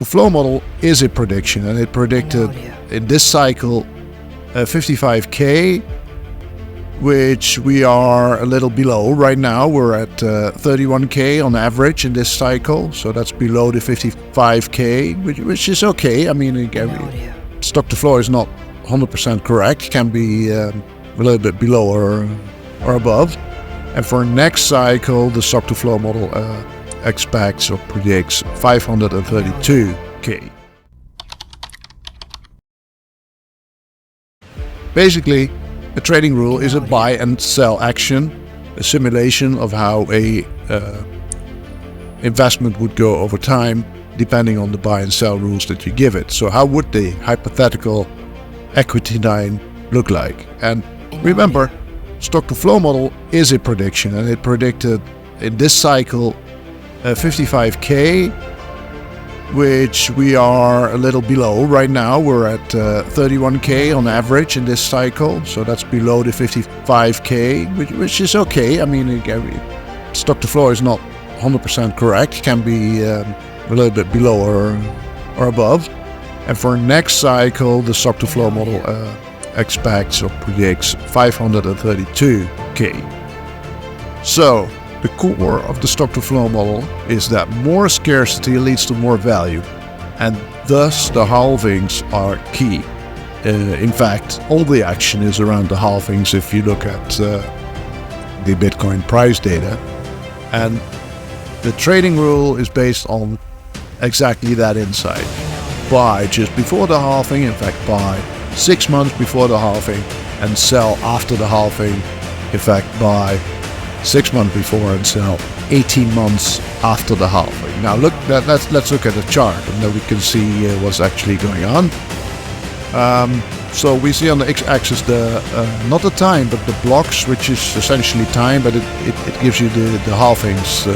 The flow model is a prediction, and it predicted in this cycle 55k, which we are a little below right now. We're at 31k on average in this cycle, so that's below the 55k, which is okay. I mean, again, stock to flow is not 100% correct. It can be a little bit below or above. And for next cycle, the stock to flow model expects or predicts 532k. Basically, a trading rule is a buy and sell action, a simulation of how a investment would go over time, depending on the buy and sell rules that you give it. So how would the hypothetical equity line look like? And remember, stock to flow model is a prediction, and it predicted in this cycle 55k, which we are a little below right now. We're at 31k on average in this cycle, so that's below the 55k, which is okay. I mean, again, stock to flow is not 100% correct. It can be a little bit below or above. And for next cycle, the stock to flow model expects or predicts 532k. So the core of the stock to flow model is that more scarcity leads to more value, and thus the halvings are key. In fact, all the action is around the halvings if you look at the Bitcoin price data. And the trading rule is based on exactly that insight. Buy just before the halving, in fact buy 6 months before the halving, and sell after the halving, in fact buy 6 months before and sell 18 months after the halving. Now let's look at the chart, and then we can see what's actually going on. So we see on the x-axis the not the time but the blocks, which is essentially time, but it gives you the halvings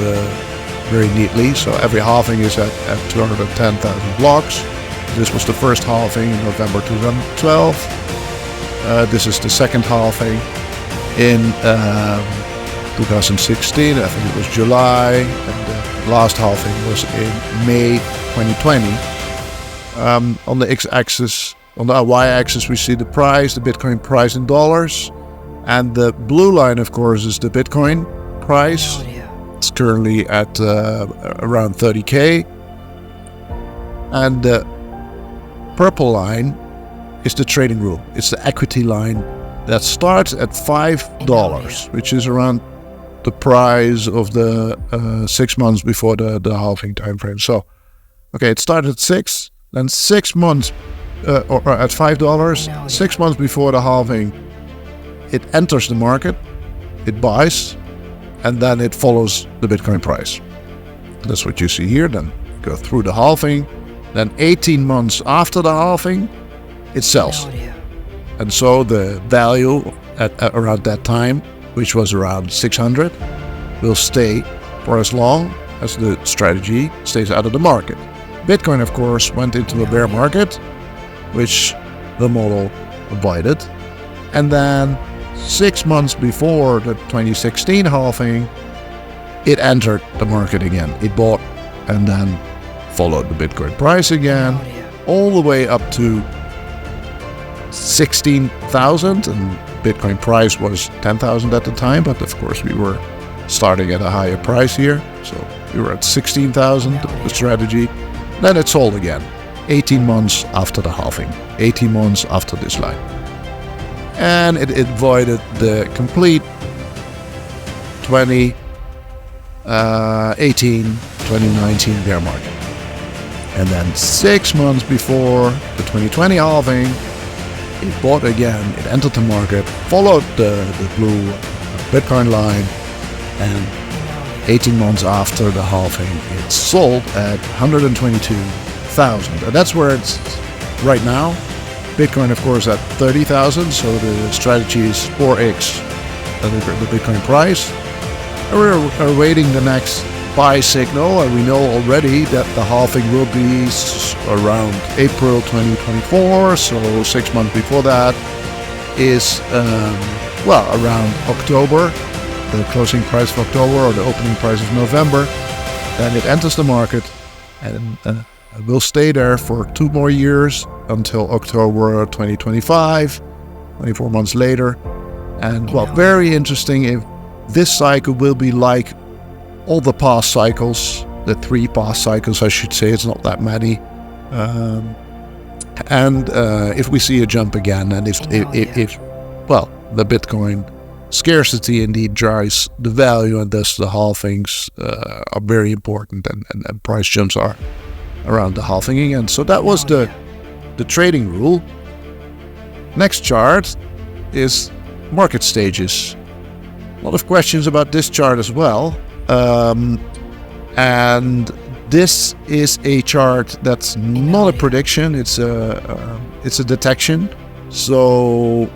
very neatly. So every halving is at 210,000 blocks. This was the first halving in November 2012. This is the second halving in 2016, I think it was July, and the last halving was in May 2020. On the x-axis, on the y-axis, we see the price, the Bitcoin price in dollars, and the blue line, of course, is the Bitcoin price. It's currently at around 30k, and the purple line is the trading rule. It's the equity line that starts at $5, which is around the price of the 6 months before the halving time frame. So, okay, it started at 6, then 6 months, or at $5, 6 months before the halving, it enters the market, it buys, and then it follows the Bitcoin price. That's what you see here. Then go through the halving, then 18 months after the halving, it sells. And so the value at around that time, which was around 600, will stay for as long as the strategy stays out of the market. Bitcoin, of course, went into a bear market, which the model avoided. And then 6 months before the 2016 halving, it entered the market again. It bought and then followed the Bitcoin price again, all the way up to 16,000, and Bitcoin price was 10,000 at the time, but of course we were starting at a higher price here, so we were at 16,000, the strategy. Then it sold again, 18 months after the halving, 18 months after this line. And it avoided the complete 2018-2019 bear market. And then 6 months before the 2020 halving, it bought again, it entered the market, followed the blue Bitcoin line, and 18 months after the halving, it sold at 122,000. And that's where it's right now. Bitcoin, of course, at 30,000, so the strategy is 4x the Bitcoin price. And we're awaiting the next buy signal, and we know already that the halving will be around April 2024, so 6 months before that is, around October, the closing price of October or the opening price of November. Then it enters the market, and We'll stay there for 2 more years until October 2025, 24 months later. And well, very interesting if this cycle will be like all the past cycles, the 3 past cycles, I should say. It's not that many. And if we see a jump again, and if the Bitcoin scarcity indeed drives the value, and thus the halvings are very important, and price jumps are around the halving again. So that was the trading rule. Next chart is market stages. A lot of questions about this chart as well. And this is a chart that's not a prediction, it's a detection. So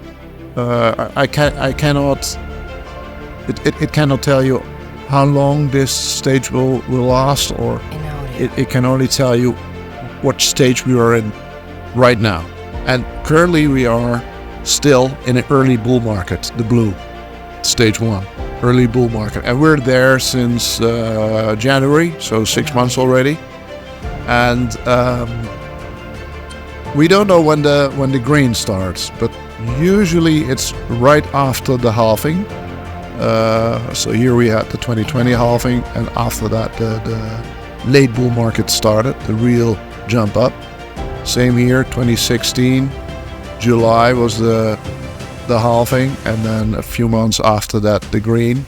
it cannot tell you how long this stage will last, or it can only tell you what stage we are in right now. And currently we are still in an early bull market, the blue, stage 1, early bull market. And we're there since January, so 6 months already. And we don't know when the green starts, but usually it's right after the halving. So here we had the 2020 halving, and after that the late bull market started, the real jump up. Same here, 2016, July was the halving, and then a few months after that the green.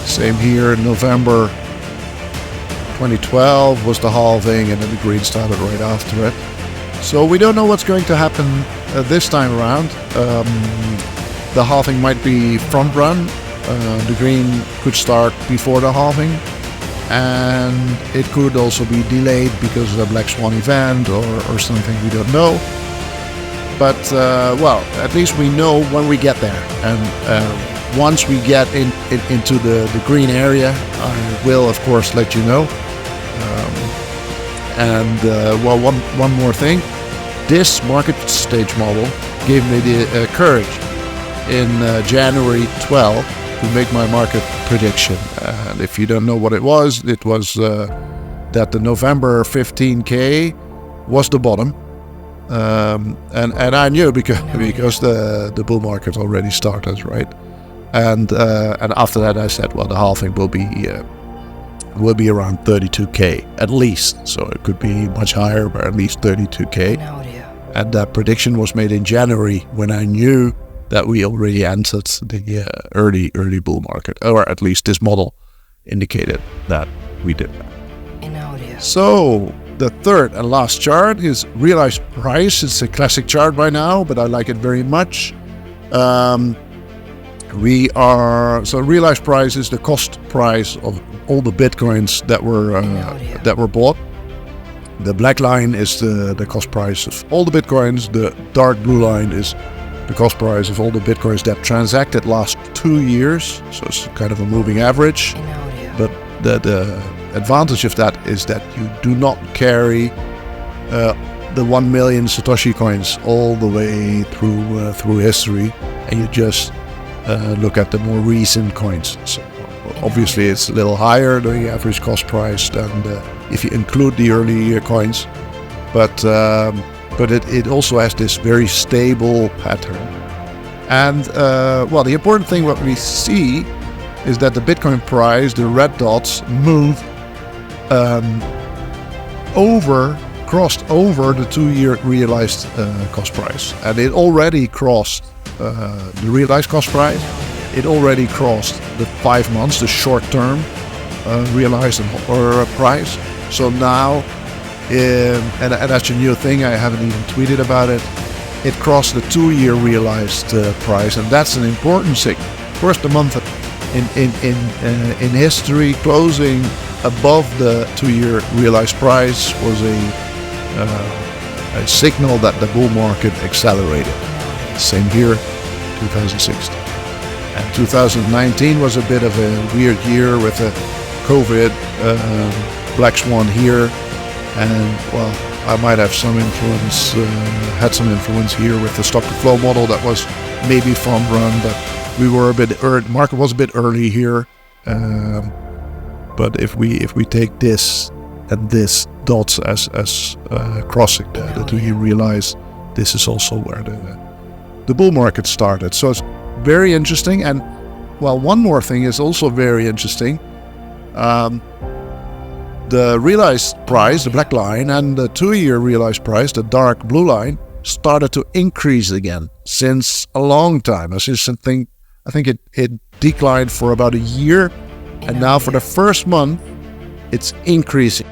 Same here, November 2012 was the halving, and then the green started right after it. So we don't know what's going to happen this time around. The halving might be front run. The green could start before the halving, and it could also be delayed because of a black swan event or something, we don't know. But well, at least we know when we get there, and once we get into the green area, I will of course let you know. Well, one more thing, this market stage model gave me the courage in January 12 to make my market prediction. And if you don't know what it was that the November 15K was the bottom. And I knew because the bull market already started, right? And after that I said, well, the halving will be around 32K at least. So it could be much higher, but at least 32K. And that prediction was made in January, when I knew that we already entered the early bull market, or at least this model indicated that we did that. So the third and last chart is realized price. It's a classic chart by now, but I like it very much. So realized price is the cost price of all the Bitcoins that were bought. The black line is the cost price of all the Bitcoins. The dark blue line is the cost price of all the Bitcoins that transacted last 2 years. So it's kind of a moving average. But the advantage of that is that you do not carry the 1 million Satoshi coins all the way through history, and you just look at the more recent coins. So obviously it's a little higher, the average cost price, than if you include the early coins, but it also has this very stable pattern. And well, the important thing what we see is that the Bitcoin price, the red dots, move crossed over the 2-year realized cost price, and it already crossed the realized cost price. It already crossed the 5 months, the short-term realized or price. So now, and that's a new thing, I haven't even tweeted about it, it crossed the 2-year realized price, and that's an important signal. First, the month in history closing above the 2-year realized price was a signal that the bull market accelerated. Same here, 2016. And 2019 was a bit of a weird year with a COVID black swan here, and well, I might have some influence, had some influence here with the stock to flow model that was maybe front run, but we were a bit market was a bit early here. But if we take this at this dots as crossing. That we realize this is also where the bull market started. So it's very interesting. And well, one more thing is also very interesting. The realized price, the black line, and the 2-year realized price, the dark blue line, started to increase again since a long time. I think it declined for about a year, and now for the first month, it's increasing.